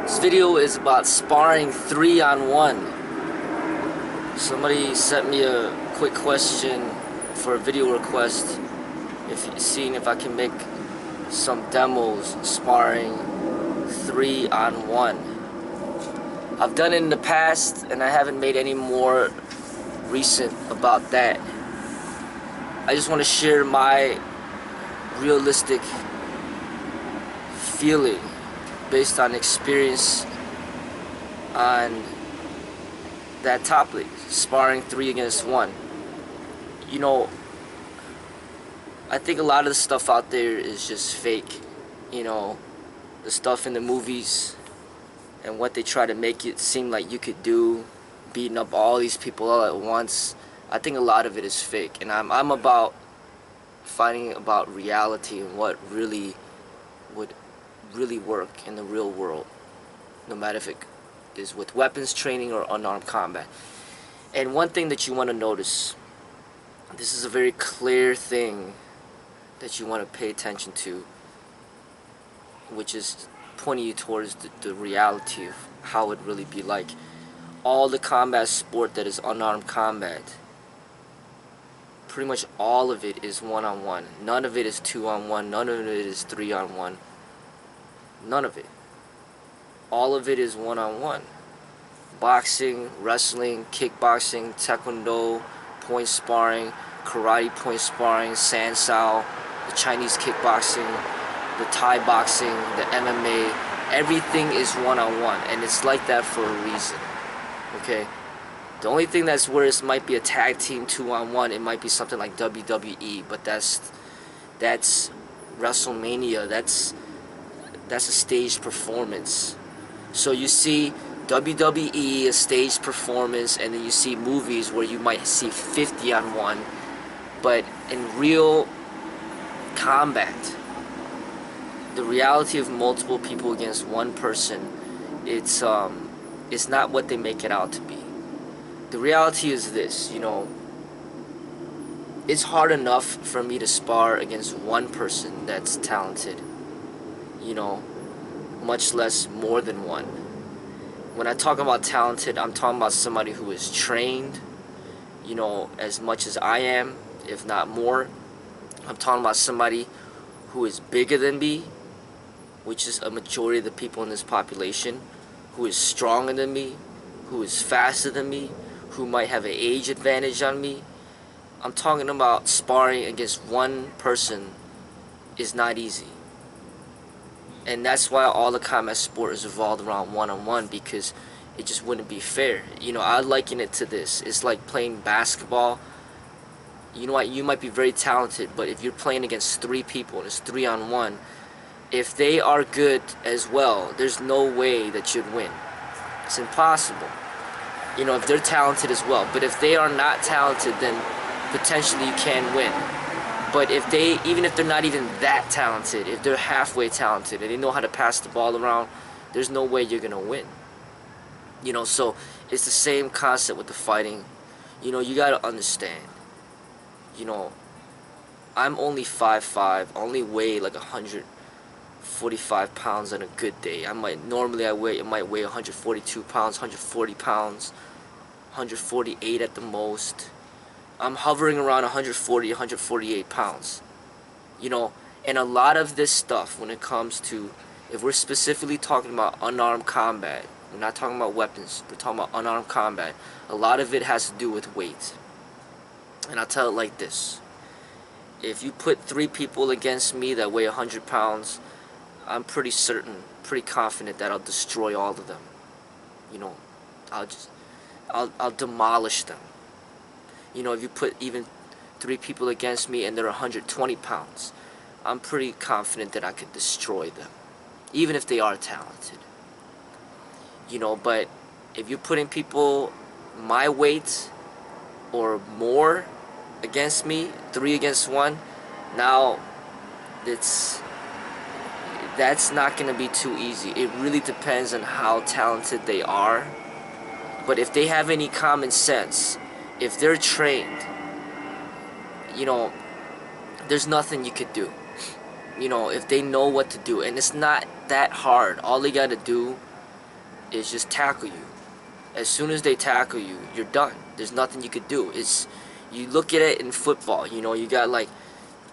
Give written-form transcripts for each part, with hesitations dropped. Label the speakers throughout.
Speaker 1: This video is about sparring 3-on-1. Somebody sent me a quick question for a video request, seeing if I can make some demos sparring 3-on-1. I've done it in the past and I haven't made any more recent about that. I just want to share my realistic feeling based on experience on that topic, sparring 3 against 1. You know, I think a lot of the stuff out there is just fake. You know, the stuff in the movies and what they try to make it seem like you could do, beating up all these people all at once. I think a lot of it is fake, and I'm about finding about reality and what really would really work in the real world, no matter if it is with weapons training or unarmed combat. And one thing that you want to notice, this is a very clear thing that you want to pay attention to, which is pointing you towards the reality of how it really be like. All the combat sport that is unarmed combat, pretty much all of it is 1-on-1. None of it is 2-on-1. None of it is 3-on-1. None of it. All of it is 1-on-1. Boxing, wrestling, kickboxing, taekwondo, point sparring, karate point sparring, sansao, the Chinese kickboxing, the Thai boxing, the MMA, everything is 1-on-1, and it's like that for a reason. Okay? The only thing that's where it might be a tag team 2-on-1, it might be something like WWE, but that's WrestleMania. That's a staged performance. So you see WWE, a staged performance, and then you see movies where you might see 50-on-1, but in real combat, the reality of multiple people against one person, it's not what they make it out to be. The reality is this, you know, it's hard enough for me to spar against one person that's talented, you know, much less more than one. When I talk about talented, I'm talking about somebody who is trained, you know, as much as I am, if not more. I'm talking about somebody who is bigger than me, which is a majority of the people in this population, who is stronger than me, who is faster than me, who might have an age advantage on me. I'm talking about sparring against one person is not easy. And that's why all the combat sport is revolved around 1-on-1, because it just wouldn't be fair. You know, I liken it to this. It's like playing basketball. You know what, you might be very talented, but if you're playing against 3 people and it's 3-on-1, if they are good as well, there's no way that you'd win. It's impossible. You know, if they're talented as well. But if they are not talented, then potentially you can win. But if they, even if they're not even that talented, if they're halfway talented and they know how to pass the ball around, there's no way you're gonna win. You know, so it's the same concept with the fighting. You know, you gotta understand. You know, I'm only 5'5", only weigh like 145 pounds on a good day. It might weigh 142 pounds, 140 pounds, 148 at the most. I'm hovering around 140, 148 pounds. You know, and a lot of this stuff, when it comes to, if we're specifically talking about unarmed combat, we're not talking about weapons, we're talking about unarmed combat, a lot of it has to do with weight. And I'll tell it like this. If you put 3 people against me that weigh 100 pounds, I'm pretty certain, pretty confident that I'll destroy all of them. You know, I'll demolish them. You know, if you put even 3 people against me and they're 120 pounds, I'm pretty confident that I could destroy them, even if they are talented. You know, but if you're putting people my weight or more against me, 3 against 1, now that's not going to be too easy. It really depends on how talented they are. But if they have any common sense, if they're trained, you know, there's nothing you could do. You know, if they know what to do. And it's not that hard. All they got to do is just tackle you. As soon as they tackle you, you're done. There's nothing you could do. You look at it in football, you know, you got like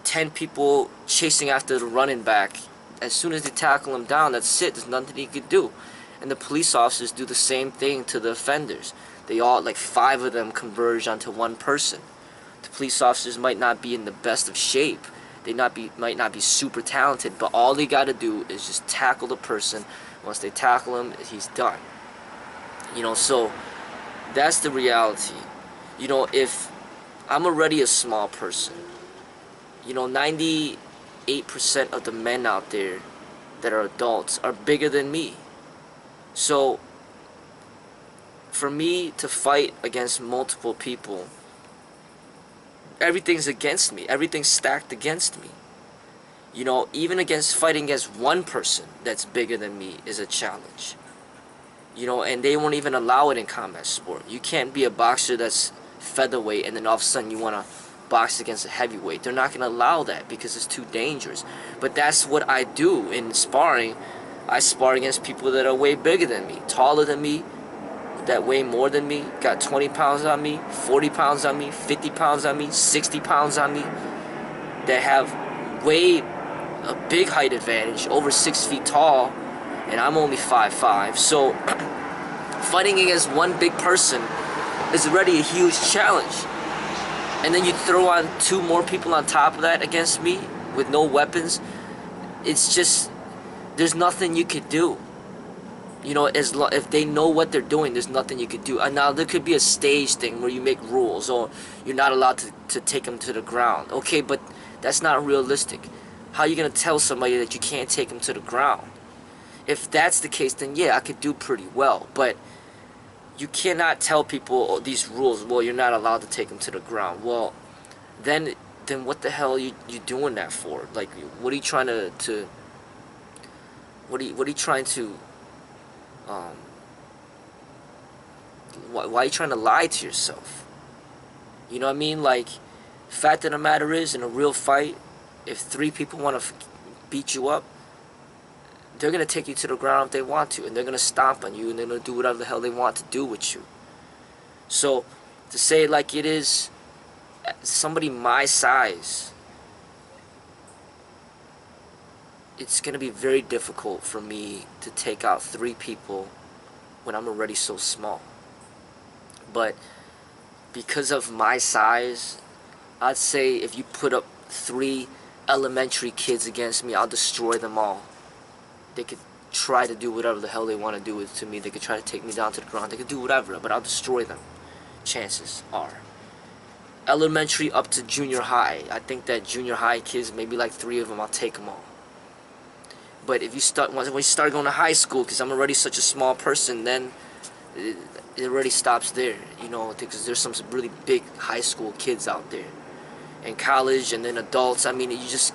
Speaker 1: 10 people chasing after the running back. As soon as they tackle him down, that's it. There's nothing you could do. And the police officers do the same thing to the offenders. They all, like 5 of them, converge onto one person. The police officers might not be in the best of shape. They might not be super talented, but all they got to do is just tackle the person. Once they tackle him, he's done. You know, so that's the reality. You know, if I'm already a small person, you know, 98% of the men out there that are adults are bigger than me. So for me to fight against multiple people, everything's against me. Everything's stacked against me. You know, even fighting against one person that's bigger than me is a challenge. You know, and they won't even allow it in combat sport. You can't be a boxer that's featherweight and then all of a sudden you want to box against a heavyweight. They're not going to allow that because it's too dangerous. But that's what I do in sparring. I spar against people that are way bigger than me, taller than me, that weigh more than me, got 20 pounds on me, 40 pounds on me, 50 pounds on me, 60 pounds on me, that have a big height advantage, over 6 feet tall, and I'm only 5'5". So fighting against one big person is already a huge challenge. And then you throw on 2 more people on top of that against me with no weapons. It's just, there's nothing you could do. You know, if they know what they're doing, there's nothing you could do. And now there could be a stage thing where you make rules, or you're not allowed to take them to the ground. Okay, but that's not realistic. How are you going to tell somebody that you can't take them to the ground? If that's the case, then yeah, I could do pretty well. But you cannot tell people these rules. Well, you're not allowed to take them to the ground. Well, then what the hell are you doing that for? Like, what are you trying to what are you trying to why are you trying to lie to yourself? You know what I mean? Like, fact of the matter is, in a real fight, if 3 people want to beat you up, they're going to take you to the ground if they want to, and they're going to stomp on you, and they're going to do whatever the hell they want to do with you. So, to say it like it is, somebody my size, it's going to be very difficult for me to take out 3 people when I'm already so small. But because of my size, I'd say if you put up 3 elementary kids against me, I'll destroy them all. They could try to do whatever the hell they want to do to me. They could try to take me down to the ground. They could do whatever, but I'll destroy them. Chances are. Elementary up to junior high. I think that junior high kids, maybe like 3 of them, I'll take them all. But if you when you start going to high school, because I'm already such a small person, then it already stops there, you know, because there's some really big high school kids out there. And college, and then adults, I mean, you just,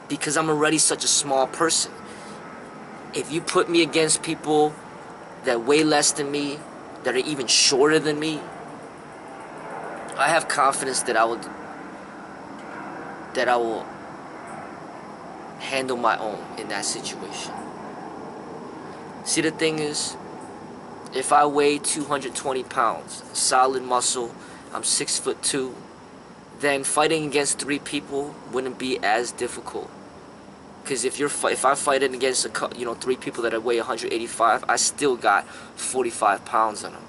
Speaker 1: because I'm already such a small person. If you put me against people that weigh less than me, that are even shorter than me, I have confidence that I will handle my own in that situation. See, the thing is, if I weigh 220 pounds, solid muscle, I'm 6'2", then fighting against 3 people wouldn't be as difficult. Because if I'm fighting against 3 people that weigh 185, I still got 45 pounds on them.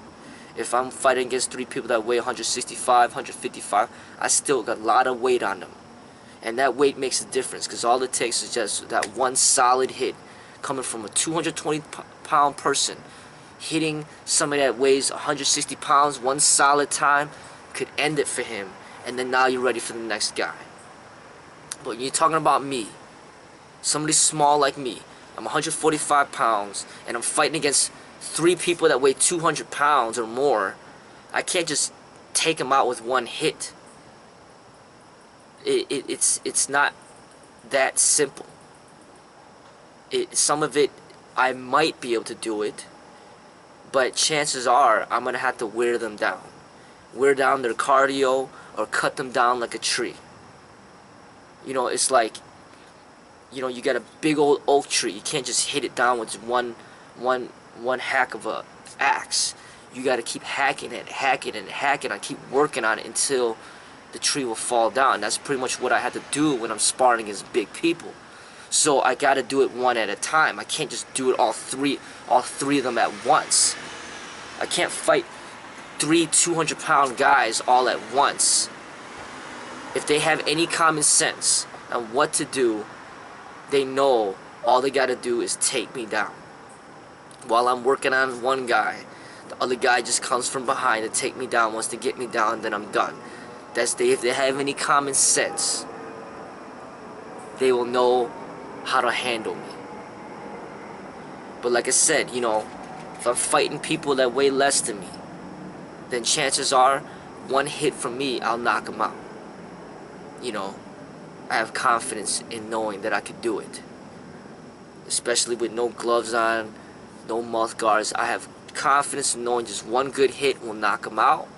Speaker 1: If I'm fighting against 3 people that weigh 165, 155, I still got a lot of weight on them. And that weight makes a difference, because all it takes is just that one solid hit coming from a 220-pound person hitting somebody that weighs 160 pounds. One solid time could end it for him, and then now you're ready for the next guy. But you're talking about me, somebody small like me. I'm 145 pounds, and I'm fighting against 3 people that weigh 200 pounds or more. I can't just take them out with one hit. It's not that simple. Some of it, I might be able to do it, but chances are I'm gonna have to wear them down, wear down their cardio, or cut them down like a tree. You know, it's like, you know, you got a big old oak tree. You can't just hit it down with one one hack of a axe. You got to keep hacking it, hacking and hacking. I keep working on it until the tree will fall down. That's pretty much what I had to do when I'm sparring against big people. So I got to do it one at a time. I can't just do it all three of them at once. I can't fight 3 200-pound guys all at once. If they have any common sense on what to do, they know all they got to do is take me down. While I'm working on one guy, the other guy just comes from behind to take me down, wants to get me down, then I'm done. If they have any common sense, they will know how to handle me. But like I said, you know, if I'm fighting people that weigh less than me, then chances are, one hit from me, I'll knock them out. You know, I have confidence in knowing that I could do it. Especially with no gloves on, no mouth guards. I have confidence in knowing just one good hit will knock them out.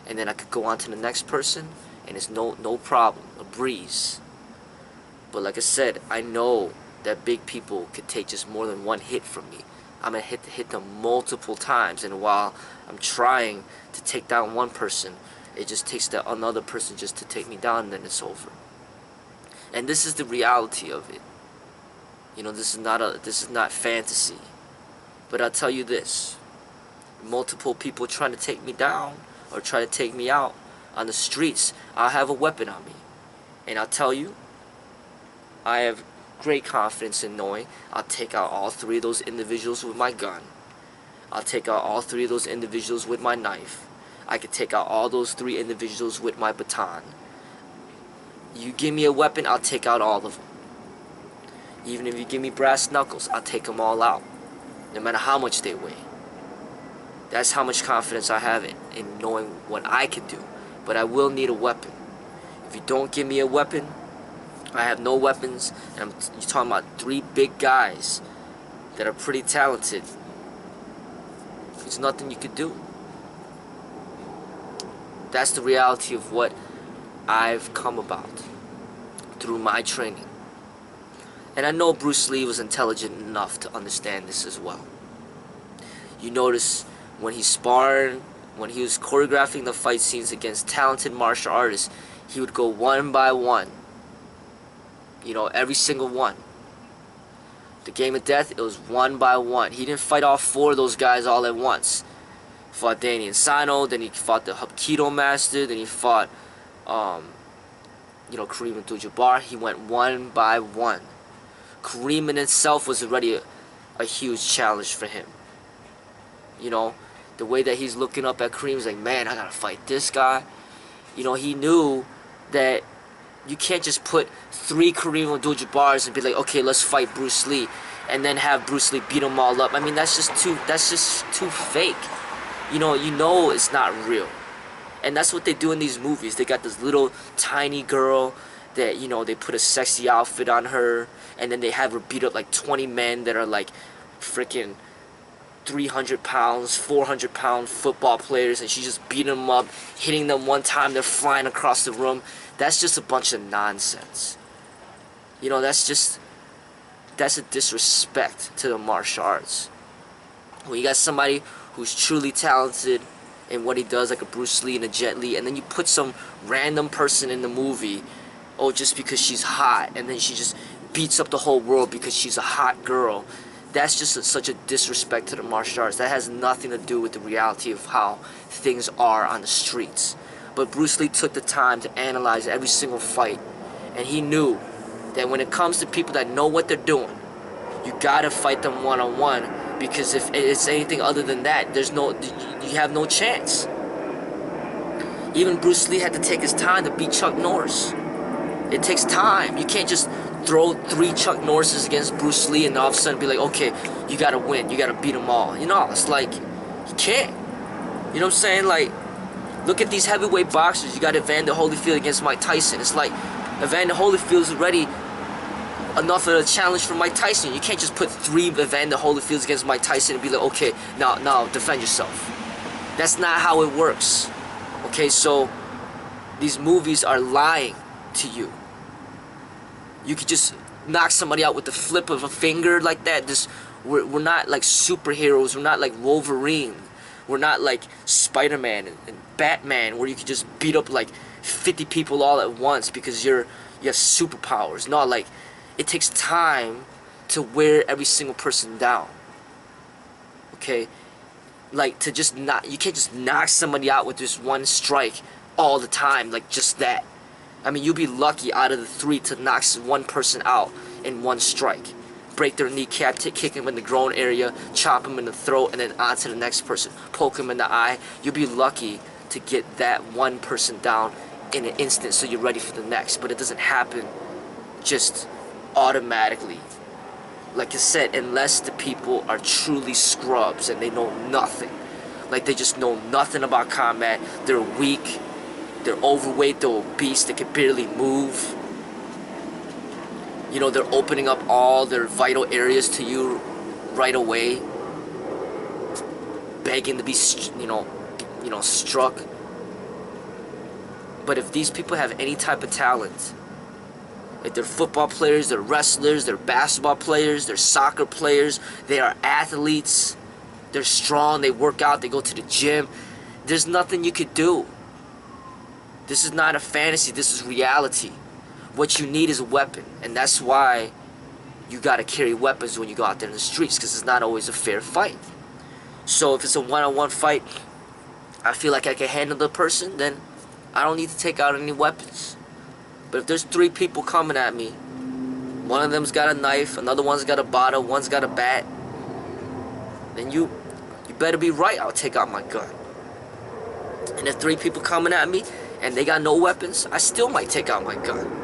Speaker 1: And then I could go on to the next person, and it's no problem, a breeze. But like I said, I know that big people could take just more than one hit from me. I'm going to hit them multiple times, and while I'm trying to take down one person, it just takes that another person just to take me down, and then it's over. And this is the reality of it. You know, this is not fantasy. But I'll tell you this. Multiple people trying to take me down or try to take me out on the streets, I'll have a weapon on me. And I'll tell you, I have great confidence in knowing I'll take out all 3 of those individuals with my gun. I'll take out all 3 of those individuals with my knife. I could take out all those 3 individuals with my baton. You give me a weapon, I'll take out all of them. Even if you give me brass knuckles, I'll take them all out, no matter how much they weigh. That's how much confidence I have in knowing what I can do. But I will need a weapon. If you don't give me a weapon, I have no weapons, and you're talking about 3 big guys that are pretty talented. There's nothing you could do. That's the reality of what I've come about through my training. And I know Bruce Lee was intelligent enough to understand this as well. You notice when he sparred, when he was choreographing the fight scenes against talented martial artists, he would go one by one. You know, every single one. The Game of Death, it was one by one. He didn't fight all 4 of those guys all at once. He fought Danny Insano, then he fought the Hapkido Master, then he fought, you know, Kareem Abdul-Jabbar. He went one by one. Kareem in itself was already a huge challenge for him. You know, the way that he's looking up at Kareem is like, man, I gotta fight this guy. You know, he knew that you can't just put 3 Kareem Abdul-Jabbars and be like, okay, let's fight Bruce Lee, and then have Bruce Lee beat them all up. I mean, that's just too fake. You know it's not real. And that's what they do in these movies. They got this little tiny girl that, you know, they put a sexy outfit on her, and then they have her beat up like 20 men that are like freaking 300 pounds, 400 pound football players, and she's just beating them up, hitting them one time, they're flying across the room. That's just a bunch of nonsense. You know, that's a disrespect to the martial arts. When you got somebody who's truly talented in what he does, like a Bruce Lee and a Jet Li, and then you put some random person in the movie, oh, just because she's hot, and then she just beats up the whole world because she's a hot girl. That's just such a disrespect to the martial arts. That has nothing to do with the reality of how things are on the streets. But Bruce Lee took the time to analyze every single fight, and he knew that when it comes to people that know what they're doing, you gotta fight them one-on-one, because if it's anything other than that, you have no chance. Even Bruce Lee had to take his time to beat Chuck Norris. It takes time. You can't just throw 3 Chuck Norrises against Bruce Lee and all of a sudden be like, okay, you gotta win, you gotta beat them all. You know, it's like, you can't. You know what I'm saying? Like, look at these heavyweight boxers. You got Evander Holyfield against Mike Tyson. It's like, Evander Holyfield's already enough of a challenge for Mike Tyson. You can't just put 3 Evander Holyfields against Mike Tyson and be like, okay, now defend yourself. That's not how it works. Okay, so these movies are lying to you. You could just knock somebody out with the flip of a finger like that, just We're not like superheroes. We're not like Wolverine. We're not like Spider-Man and Batman, where you can just beat up like 50 people all at once because you have superpowers. No, like, it takes time to wear every single person down. Okay? Like, to just not, you can't just knock somebody out with just one strike all the time, like just that. I mean, you'll be lucky out of the 3 to knock one person out in one strike. Break their kneecap, kick him in the groin area, chop him in the throat, and then on to the next person. Poke him in the eye. You'll be lucky to get that one person down in an instant so you're ready for the next. But it doesn't happen just automatically. Like I said, unless the people are truly scrubs and they know nothing. Like, they just know nothing about combat. They're weak. They're overweight. They're obese. They can barely move. You know, they're opening up all their vital areas to you right away, begging to be, struck. But if these people have any type of talent, like, they're football players, they're wrestlers, they're basketball players, they're soccer players, they are athletes, they're strong, they work out, they go to the gym, there's nothing you could do. This is not a fantasy, this is reality. What you need is a weapon, and that's why you gotta carry weapons when you go out there in the streets, because it's not always a fair fight. So if it's a one-on-one fight, I feel like I can handle the person, then I don't need to take out any weapons. But if there's 3 people coming at me, one of them's got a knife, another one's got a bottle, one's got a bat, then you better be right. I'll take out my gun. And if 3 people coming at me and they got no weapons, I still might take out my gun.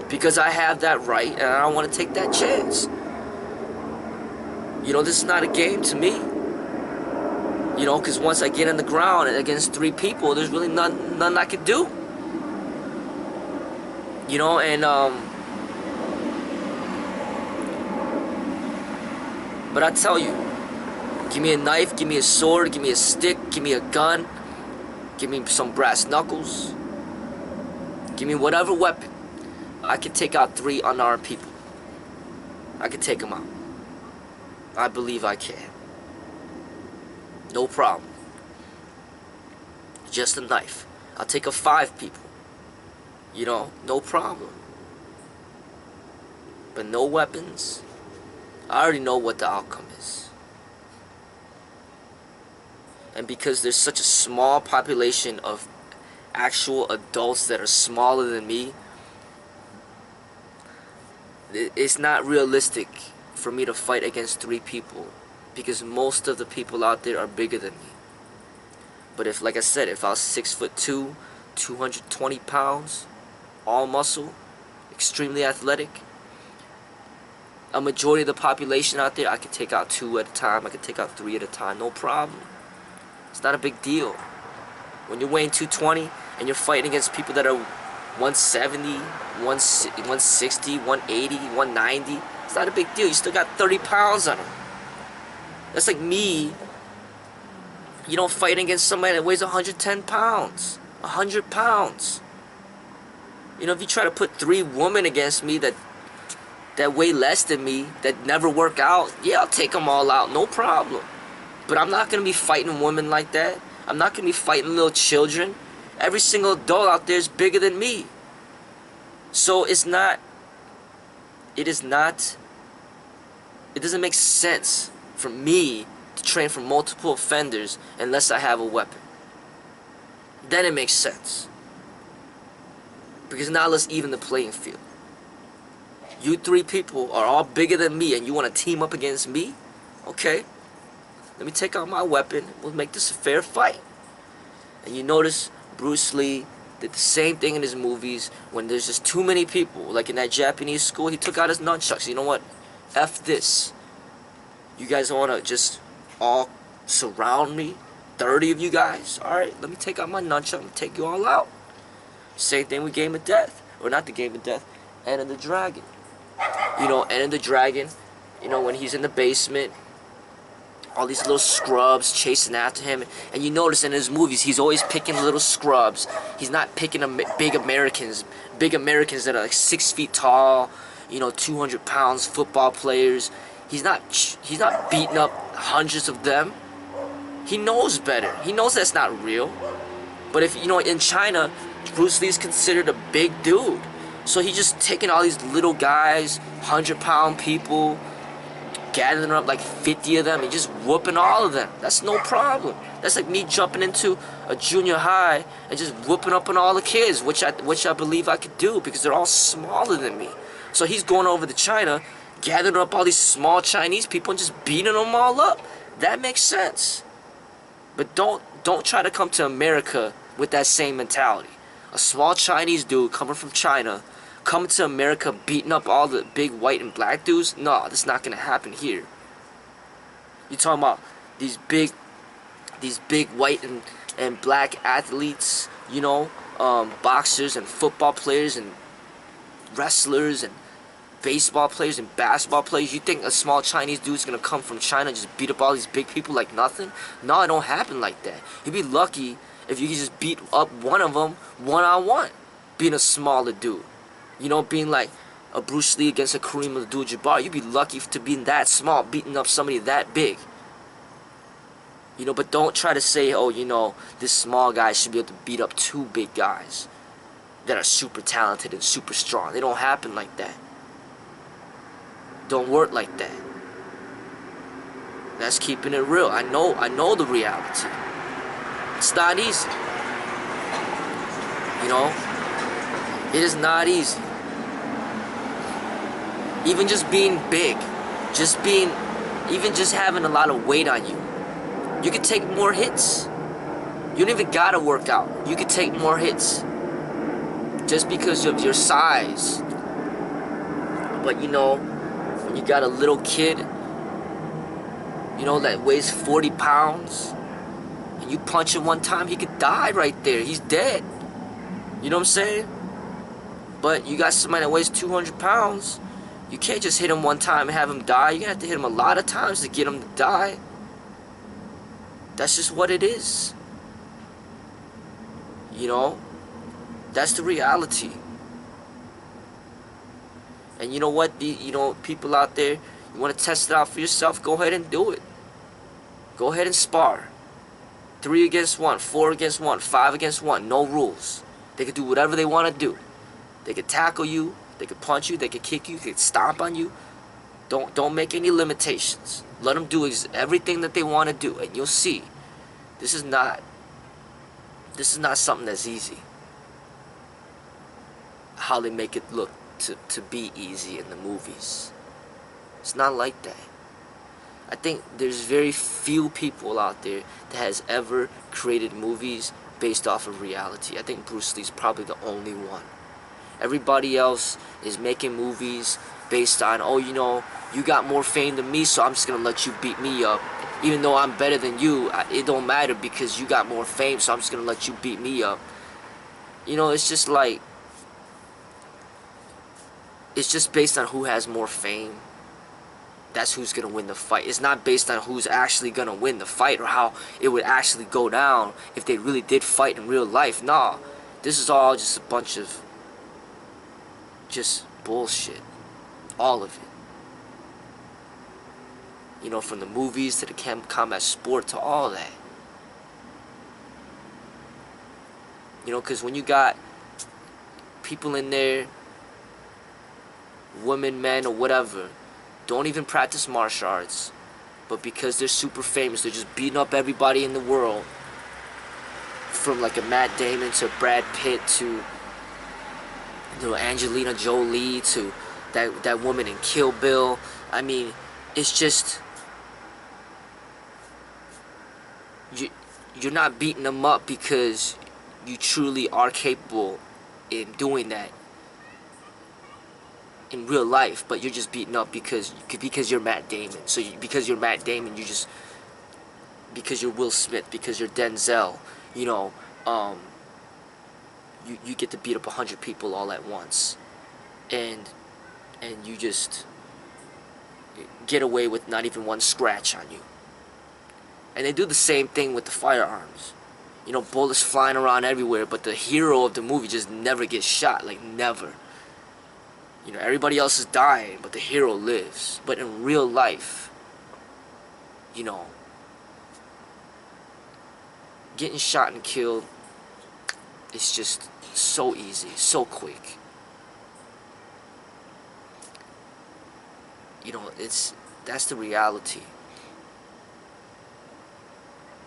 Speaker 1: Because I have that right, and I don't want to take that chance. You know, this is not a game to me. You know, because once I get on the ground against 3 people, there's really nothing I can do. You know, and but I tell you, give me a knife, give me a sword, give me a stick, give me a gun, give me some brass knuckles, give me whatever weapon. I can take out 3 unarmed people. I can take them out. I believe I can. No problem. Just a knife. I'll take out 5 people. You know, no problem. But no weapons. I already know what the outcome is. And because there's such a small population of actual adults that are smaller than me, it's not realistic for me to fight against 3 people, because most of the people out there are bigger than me. But if, like I said, if I was 6'2", 220 pounds, all muscle, extremely athletic, a majority of the population out there, I could take out 2 at a time, I could take out 3 at a time, no problem. It's not a big deal. When you're weighing 220 and you're fighting against people that are 170, 160, 180, 190, it's not a big deal. You still got 30 pounds on them. That's like me, you know, fighting against somebody that weighs 110 pounds, 100 pounds. You know, if you try to put 3 women against me that weigh less than me, that never work out, yeah, I'll take them all out, no problem. But I'm not going to be fighting women like that. I'm not going to be fighting little children. Every single adult out there is bigger than me. So it doesn't make sense for me to train for multiple offenders unless I have a weapon. Then it makes sense. Because now let's even the playing field. You 3 people are all bigger than me and you want to team up against me? Okay. Let me take out my weapon. We'll make this a fair fight. And you notice Bruce Lee did the same thing in his movies when there's just too many people. Like in that Japanese school, he took out his nunchucks. You know what? F this. You guys want to just all surround me? 30 of you guys? Alright, let me take out my nunchuck and take you all out. Same thing with Game of Death. Or not the Game of Death. Enter the Dragon. You know, Enter the Dragon. You know, when he's in the basement, all these little scrubs chasing after him. And you notice in his movies, he's always picking little scrubs. He's not picking big Americans. Big Americans that are like 6 feet tall, you know, 200 pounds, football players. He's not beating up hundreds of them. He knows better. He knows that's not real. But if, you know, in China, Bruce Lee's considered a big dude. So he's just taking all these little guys, 100-pound people, gathering up like 50 of them and just whooping all of them. That's no problem. That's like me jumping into a junior high and just whooping up on all the kids, which I believe I could do because they're all smaller than me. So he's going over to China, gathering up all these small Chinese people and just beating them all up. That makes sense. But don't try to come to America with that same mentality. A small Chinese dude coming from China, coming to America beating up all the big white and black dudes? No, that's not gonna happen here. You talking about these big white and black athletes, you know, boxers and football players and wrestlers and baseball players and basketball players. You think a small Chinese dude's gonna come from China and just beat up all these big people like nothing? No, it don't happen like that. You'd be lucky if you could just beat up one of them one-on-one, being a smaller dude. You know, being like a Bruce Lee against a Kareem Abdul-Jabbar. You'd be lucky to be that small, beating up somebody that big. You know, but don't try to say, oh, you know, this small guy should be able to beat up two big guys that are super talented and super strong. They don't happen like that. Don't work like that. That's keeping it real. I know the reality. It's not easy. You know? It is not easy. Even just being big, even just having a lot of weight on you. You can take more hits. You don't even gotta work out. You can take more hits. Just because of your size. But you know, when you got a little kid, you know, that weighs 40 pounds, and you punch him one time, he could die right there. He's dead. You know what I'm saying? But you got somebody that weighs 200 pounds, you can't just hit him one time and have him die. You're gonna have to hit him a lot of times to get him to die. That's just what it is. You know? That's the reality. And you know what? You know, people out there, you want to test it out for yourself, go ahead and do it. Go ahead and spar. 3 against 1, 4 against 1, 5 against 1, no rules. They can do whatever they want to do. They can tackle you, they can punch you, they can kick you, they can stomp on you. Don't make any limitations. Let them do everything that they want to do, and you'll see. This is not something that's easy. How they make it look to be easy in the movies. It's not like that. I think there's very few people out there that has ever created movies based off of reality. I think Bruce Lee's probably the only one. Everybody else is making movies based on, oh, you know, you got more fame than me, so I'm just gonna let you beat me up. Even though I'm better than you, it don't matter because you got more fame, so I'm just gonna let you beat me up. You know, it's just like, it's just based on who has more fame. That's who's gonna win the fight. It's not based on who's actually gonna win the fight or how it would actually go down if they really did fight in real life. Nah, this is all just a bunch of just bullshit. All of it. You know, from the movies to the combat sport to all that. You know, because when you got people in there, women, men, or whatever, don't even practice martial arts, but because they're super famous, they're just beating up everybody in the world, from like a Matt Damon to Brad Pitt to, you know, Angelina Jolie to that woman in Kill Bill. I mean, it's just, you're not beating them up because you truly are capable in doing that in real life, but you're just beaten up because you're Matt Damon. So because you're Matt Damon, because you're Will Smith, because you're Denzel, you know, you get to beat up 100 people all at once, and you just get away with not even one scratch on you. And they do the same thing with the firearms. You know, bullets flying around everywhere, but the hero of the movie just never gets shot, like never. You know, everybody else is dying, but the hero lives. But in real life, you know, getting shot and killed is just so easy, so quick. You know, that's the reality.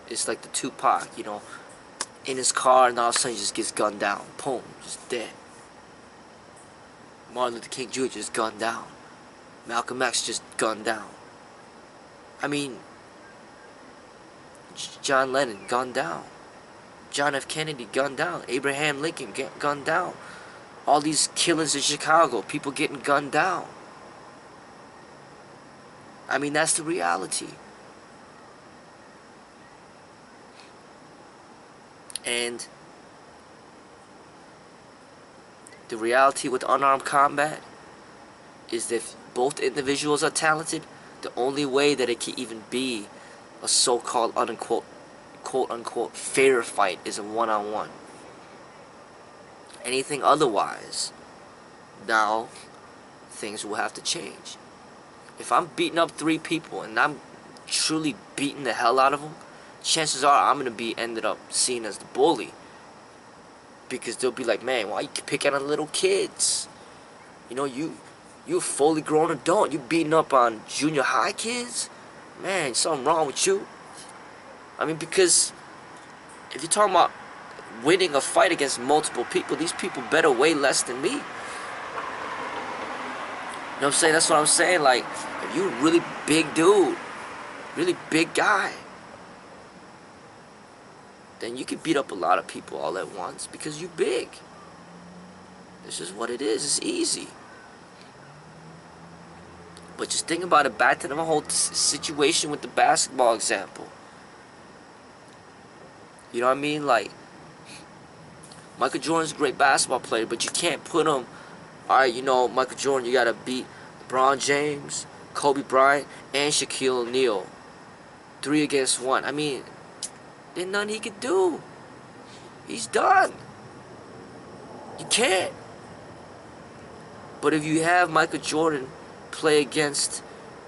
Speaker 1: It's like the Tupac, you know, in his car, and all of a sudden he just gets gunned down. Boom, just dead. Martin Luther King Jr. just gunned down. Malcolm X just gunned down. I mean, John Lennon gunned down. John F. Kennedy gunned down. Abraham Lincoln gunned down. All these killings in Chicago, people getting gunned down. I mean, that's the reality. And the reality with unarmed combat is that if both individuals are talented, the only way that it can even be a so-called unquote, quote-unquote fair fight is a one-on-one. Anything otherwise, now things will have to change. If I'm beating up 3 people and I'm truly beating the hell out of them, chances are I'm going to be ended up seen as the bully. Because they'll be like, man, why you picking on little kids? You know, you a fully grown adult. You beating up on junior high kids? Man, something wrong with you. I mean, because if you're talking about winning a fight against multiple people, these people better weigh less than me. You know what I'm saying? That's what I'm saying. Like, if you're a really big dude, really big guy, then you can beat up a lot of people all at once because you're big. This is what it is. It's easy. But just think about it back to the whole situation with the basketball example. You know what I mean? Like, Michael Jordan's a great basketball player, but you can't put him, alright, you know, Michael Jordan, you gotta beat LeBron James, Kobe Bryant, and Shaquille O'Neal. 3 against 1. I mean, there's nothing he could do. He's done. You can't. But if you have Michael Jordan play against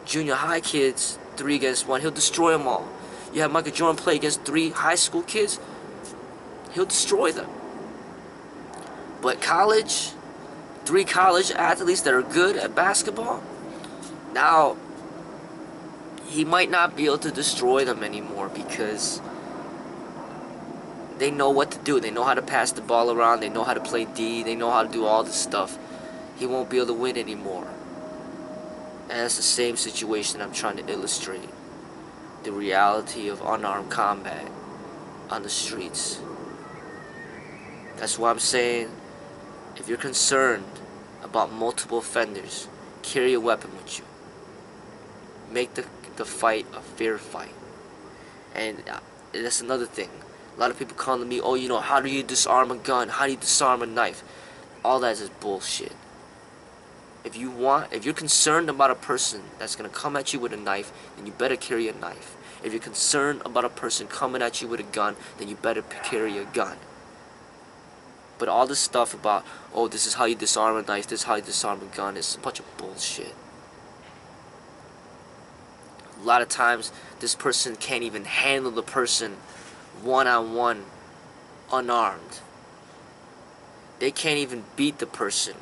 Speaker 1: junior high kids 3 against 1, he'll destroy them all. You have Michael Jordan play against 3 high school kids, he'll destroy them. But college, 3 college athletes that are good at basketball, now he might not be able to destroy them anymore because they know what to do. They know how to pass the ball around. They know how to play D. They know how to do all this stuff. He won't be able to win anymore. And that's the same situation I'm trying to illustrate. The reality of unarmed combat on the streets. That's why I'm saying, if you're concerned about multiple offenders, carry a weapon with you. Make the fight a fair fight. And that's another thing. A lot of people come to me, oh, you know, how do you disarm a gun? How do you disarm a knife? All that is bullshit. If you're concerned about a person that's going to come at you with a knife, then you better carry a knife. If you're concerned about a person coming at you with a gun, then you better carry a gun. But all this stuff about, oh, this is how you disarm a knife, this is how you disarm a gun, is a bunch of bullshit. A lot of times, this person can't even handle the person one-on-one, unarmed. They can't even beat the person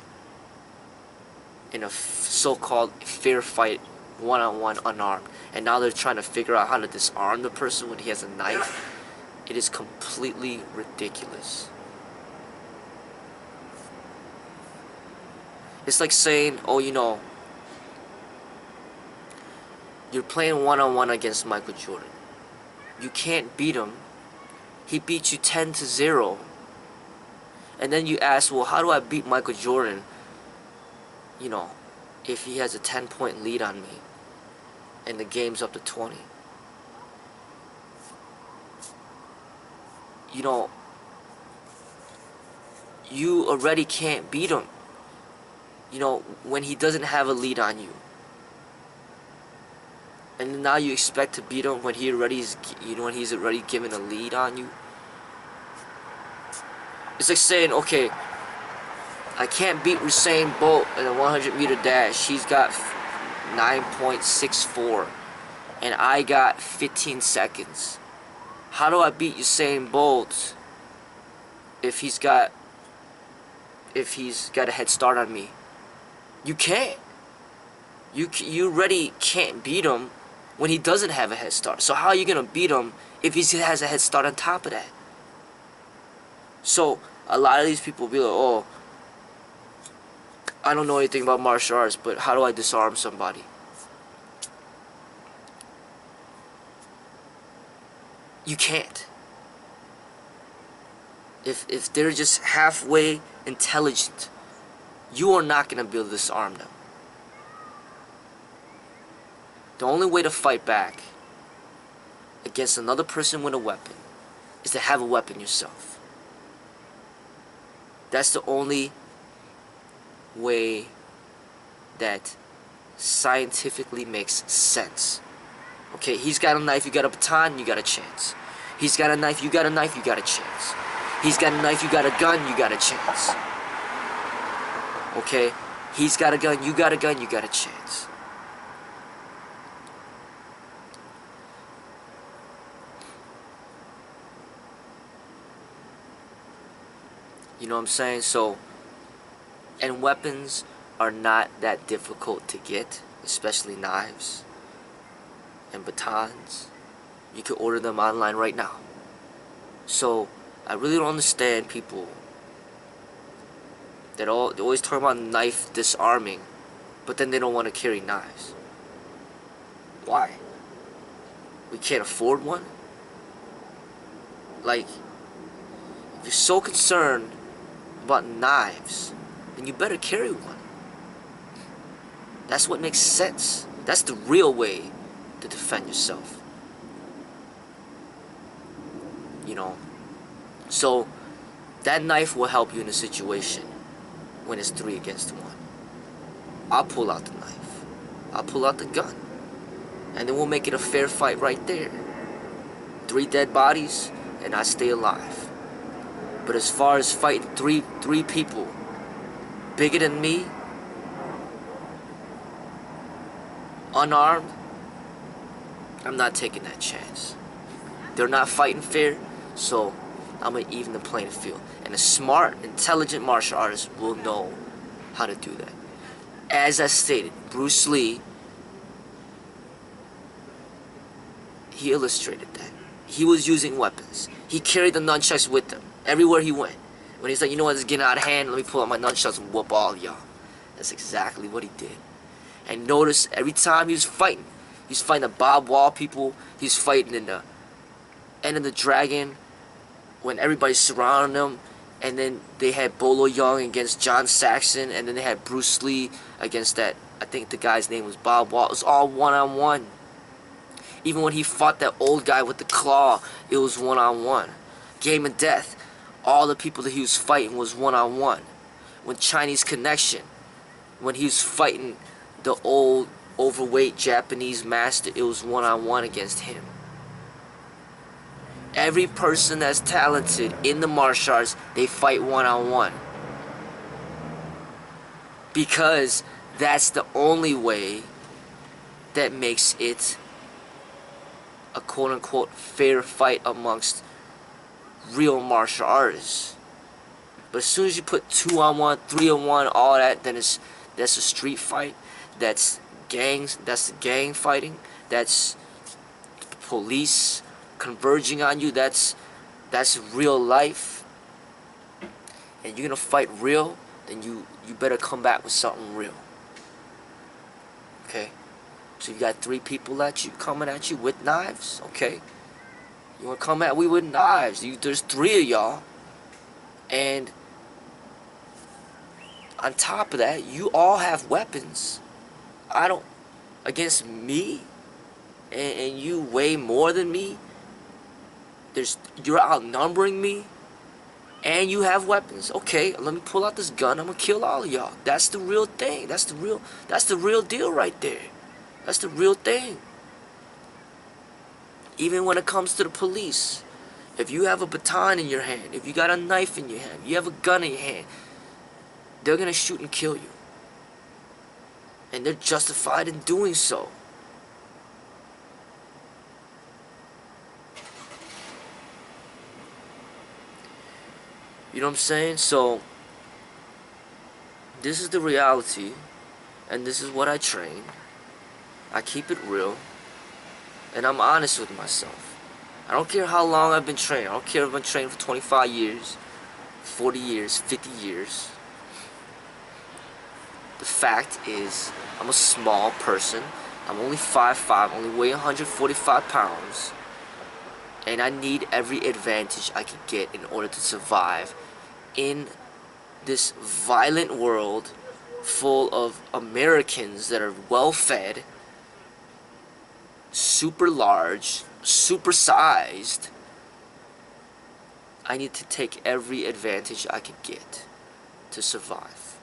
Speaker 1: in a so-called fair fight, one-on-one, unarmed. And now they're trying to figure out how to disarm the person when he has a knife. It is completely ridiculous. It's like saying, oh, you know, you're playing one-on-one against Michael Jordan. You can't beat him. He beat you 10-0. And then you ask, well, how do I beat Michael Jordan, you know, if he has a 10-point lead on me and the game's up to 20? You know, you already can't beat him, you know, when he doesn't have a lead on you. And now you expect to beat him when he already is, you know, when he's already given a lead on you. It's like saying, okay, I can't beat Usain Bolt in a 100-meter dash. He's got 9.64, and I got 15 seconds. How do I beat Usain Bolt if he's got a head start on me? You can't. You already can't beat him when he doesn't have a head start. So how are you gonna beat him if he has a head start on top of that? So a lot of these people be like, oh, I don't know anything about martial arts, but how do I disarm somebody? You can't. If they're just halfway intelligent, you are not gonna be able to disarm them. The only way to fight back against another person with a weapon is to have a weapon yourself. That's the only way that scientifically makes sense. Okay, he's got a knife, you got a baton, you got a chance. He's got a knife, you got a knife, you got a chance. He's got a knife, you got a gun, you got a chance. Okay, he's got a gun, you got a gun, you got a chance. You know what I'm saying? So, and weapons are not that difficult to get, especially knives and batons. You can order them online right now. So, I really don't understand people that they always talk about knife disarming, but then they don't want to carry knives. Why? We can't afford one? Like, if you're so concerned about knives, then you better carry one. That's what makes sense. That's the real way to defend yourself. You know? So, that knife will help you in a situation when it's 3 against 1. I'll pull out the knife. I'll pull out the gun. And then we'll make it a fair fight right there. 3 dead bodies, and I stay alive. But as far as fighting three people bigger than me, unarmed, I'm not taking that chance. They're not fighting fair, so I'm gonna even the playing field. And a smart, intelligent martial artist will know how to do that. As I stated, Bruce Lee, he illustrated that. He was using weapons. He carried the nunchucks with him everywhere he went. When he's like, you know what, it's getting out of hand, let me pull out my nunchucks and whoop all y'all. That's exactly what he did. And notice every time he was fighting the Bob Wall people, he's fighting in the End of the Dragon when everybody's surrounding him, and then they had Bolo Young against John Saxon, and then they had Bruce Lee against that, I think the guy's name was Bob Wall. It was all one-on-one. Even when he fought that old guy with the claw, it was one-on-one. Game of Death, all the people that he was fighting was one-on-one. When Chinese Connection, when he was fighting the old overweight Japanese master, it was one-on-one against him. Every person that's talented in the martial arts, they fight one-on-one. Because that's the only way that makes it a quote-unquote fair fight amongst real martial artists. But as soon as you put 2-on-1, 3-on-1, all that, then that's a street fight. That's gangs. That's gang fighting. That's police converging on you. That's real life. And you're gonna fight real, then you better come back with something real. Okay? So you got 3 people coming at you with knives, okay? You wanna come at me with knives? There's 3 of y'all. And on top of that, you all have weapons. Against me, and you weigh more than me. You're outnumbering me, and you have weapons. Okay, let me pull out this gun. I'm gonna kill all of y'all. That's the real thing. That's the real deal right there. That's the real thing. Even when it comes to the police, if you have a baton in your hand, if you got a knife in your hand, you have a gun in your hand, they're gonna shoot and kill you. And they're justified in doing so. You know what I'm saying? So, this is the reality, and this is what I train. I keep it real, and I'm honest with myself. I don't care how long I've been training. I don't care if I've been training for 25 years, 40 years, 50 years. The fact is, I'm a small person. I'm only 5'5", only weigh 145 pounds. And I need every advantage I can get in order to survive in this violent world full of Americans that are well-fed, super large, super sized. I need to take every advantage I can get to survive.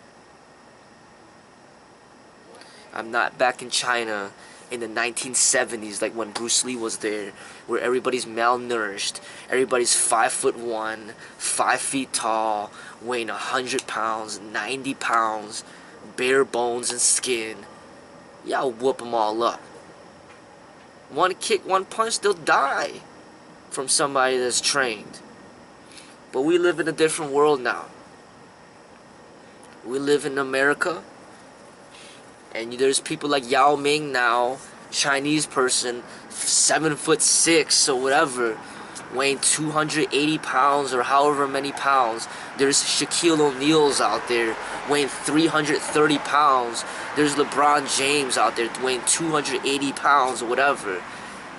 Speaker 1: I'm not back in China in the 1970s like when Bruce Lee was there, where everybody's malnourished, everybody's 5'1", 5 feet tall, weighing 100 pounds, 90 pounds, bare bones and skin. Yeah, I'll whoop them all up. One kick, one punch, they'll die from somebody that's trained. But we live in a different world now. We live in America, and there's people like Yao Ming now, Chinese person, 7'6" or whatever, weighing 280 pounds or however many pounds. There's Shaquille O'Neal's out there weighing 330 pounds. There's LeBron James out there weighing 280 pounds or whatever.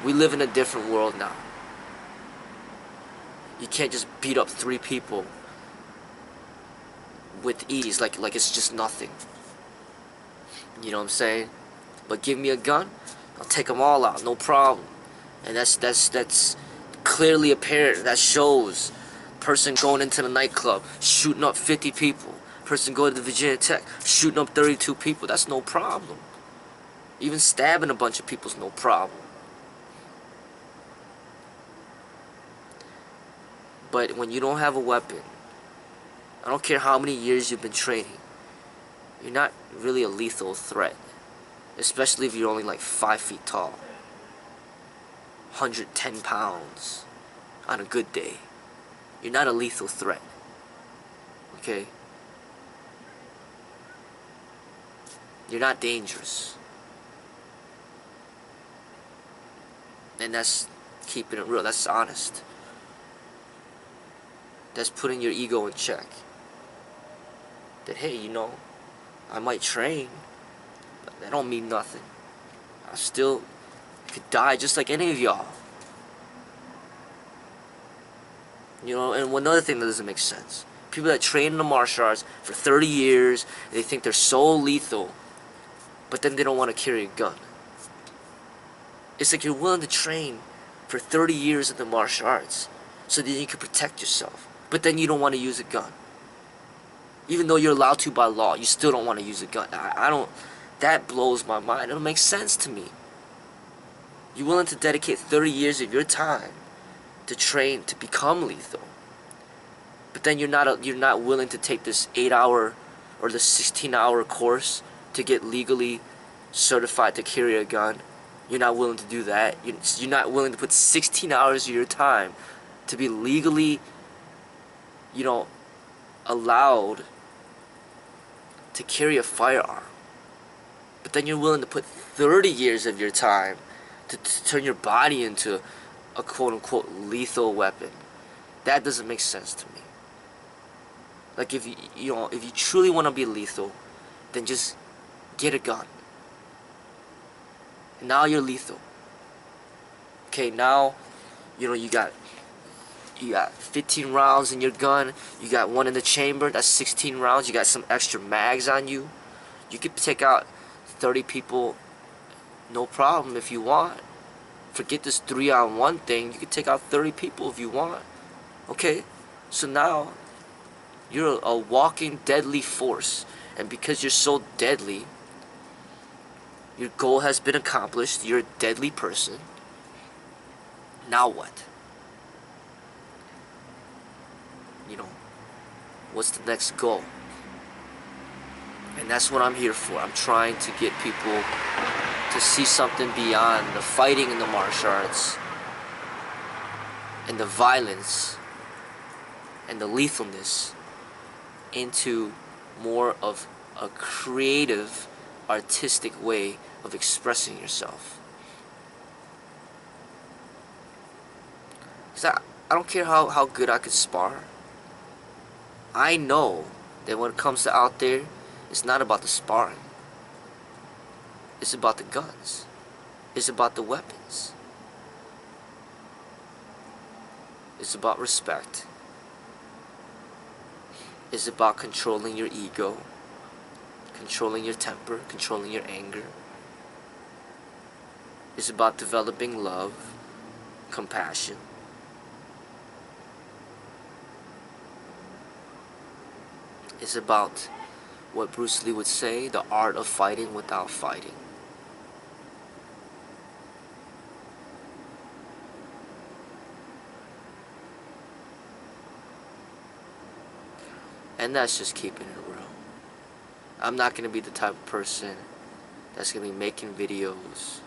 Speaker 1: We live in a different world now. You can't just beat up 3 people with ease like it's just nothing. You know what I'm saying? But give me a gun, I'll take them all out, no problem. And that's clearly apparent. That shows person going into the nightclub, shooting up 50 people. Person going to the Virginia Tech, shooting up 32 people. That's no problem. Even stabbing a bunch of people's no problem. But when you don't have a weapon, I don't care how many years you've been training, you're not really a lethal threat. Especially if you're only like 5 feet tall. 110 pounds on a good day. You're not a lethal threat. Okay? You're not dangerous. And that's keeping it real. That's honest. That's putting your ego in check. That, hey, you know, I might train, but that don't mean nothing. I still could die just like any of y'all. You know, and one other thing that doesn't make sense. People that train in the martial arts for 30 years, they think they're so lethal, but then they don't want to carry a gun. It's like you're willing to train for 30 years in the martial arts so that you can protect yourself, but then you don't want to use a gun. Even though you're allowed to by law, you still don't want to use a gun. I don't, that blows my mind. It don't make sense to me. You're willing to dedicate 30 years of your time to train to become lethal, but then you're not willing to take this 8-hour or the 16-hour course to get legally certified to carry a gun. You're not willing to do that. You're not willing to put 16 hours of your time to be legally, you know, allowed to carry a firearm. But then you're willing to put 30 years of your time to turn your body into a quote-unquote lethal weapon. That doesn't make sense to me. Like, if you truly want to be lethal, then just get a gun. And now you're lethal. Okay, now, you know, you got 15 rounds in your gun. You got one in the chamber. That's 16 rounds. You got some extra mags on you. You could take out 30 people, no problem if you want. Forget this 3-on-1 thing. You could take out 30 people if you want. Okay? So now, you're a walking deadly force. And because you're so deadly, your goal has been accomplished. You're a deadly person. Now what? You know, what's the next goal? And that's what I'm here for. I'm trying to get people to see something beyond the fighting and the martial arts and the violence and the lethalness into more of a creative, artistic way of expressing yourself. Because I don't care how good I could spar. I know that when it comes to out there, it's not about the sparring. It's about the guns. It's about the weapons. It's about respect. It's about controlling your ego, controlling your temper, controlling your anger. It's about developing love, compassion. It's about what Bruce Lee would say, the art of fighting without fighting. And that's just keeping it real. I'm not going to be the type of person that's going to be making videos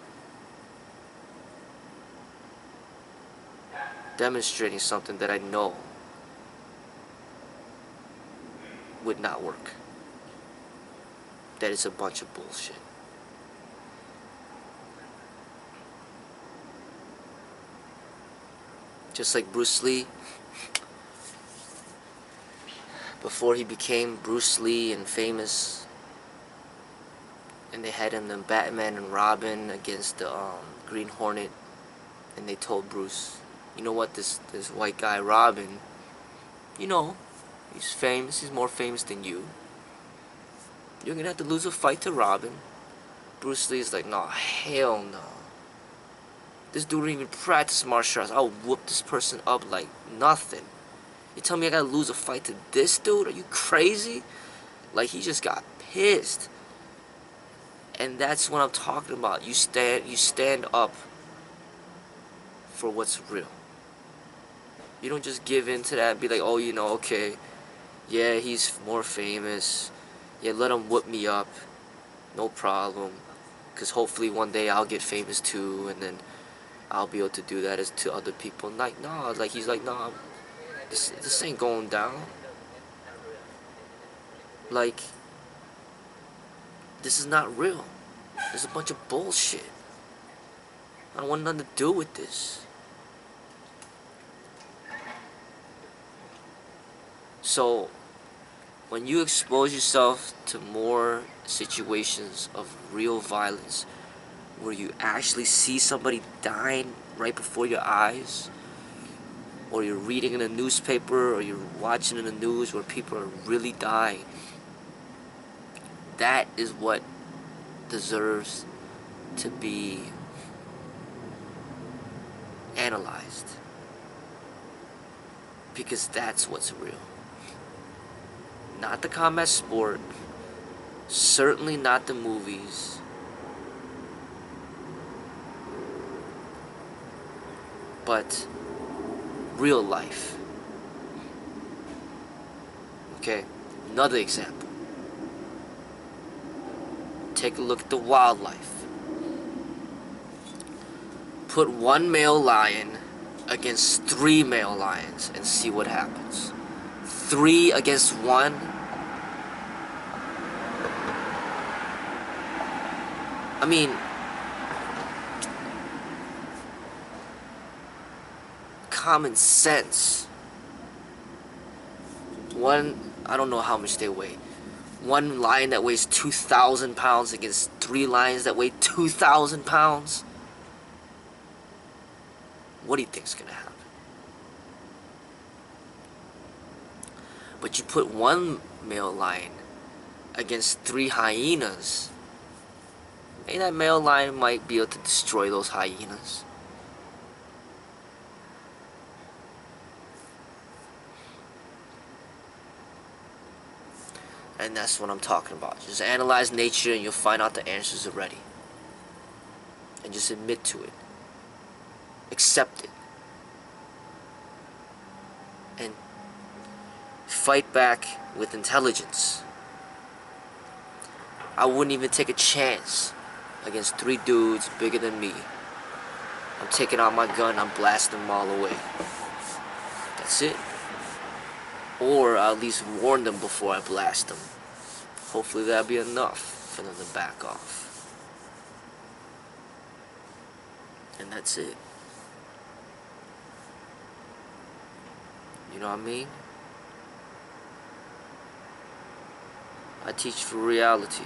Speaker 1: demonstrating something that I know would not work. That is a bunch of bullshit. Just like Bruce Lee, before he became Bruce Lee and famous, and they had him the Batman and Robin against the Green Hornet, and they told Bruce, you know what, this white guy Robin, you know, he's famous, he's more famous than you. You're gonna have to lose a fight to Robin. Bruce Lee's like, no, hell no. This dude didn't even practice martial arts. I'll whoop this person up like nothing. You tell me I gotta lose a fight to this dude? Are you crazy? Like, he just got pissed. And that's what I'm talking about. You stand up for what's real. You don't just give in to that and be like, oh, you know, okay, yeah, he's more famous. Yeah, let him whoop me up. No problem. Because hopefully one day I'll get famous too, and then I'll be able to do that as to other people. Like, no, like, he's like, no, this ain't going down. Like, this is not real. There's a bunch of bullshit. I don't want nothing to do with this. So, when you expose yourself to more situations of real violence, where you actually see somebody dying right before your eyes, or you're reading in a newspaper, or you're watching in the news where people are really dying, that is what deserves to be analyzed. Because that's what's real. Not the combat sport, certainly not the movies, but real life. Okay, another example. Take a look at the wildlife. Put one male lion against 3 male lions and see what happens. 3 against 1. I mean, common sense. One, I don't know how much they weigh. One lion that weighs 2,000 pounds against 3 lions that weigh 2,000 pounds. What do you think's gonna happen? But you put one male lion against 3 hyenas, and that male lion might be able to destroy those hyenas. And that's what I'm talking about. Just analyze nature and you'll find out the answers already. And just admit to it. Accept it. And fight back with intelligence. I wouldn't even take a chance against 3 dudes bigger than me. I'm taking out my gun, I'm blasting them all away. That's it. Or I'll at least warn them before I blast them. Hopefully that'll be enough for them to back off. And that's it. You know what I mean? I teach for reality.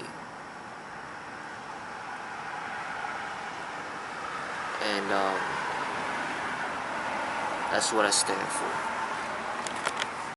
Speaker 1: And that's what I stand for.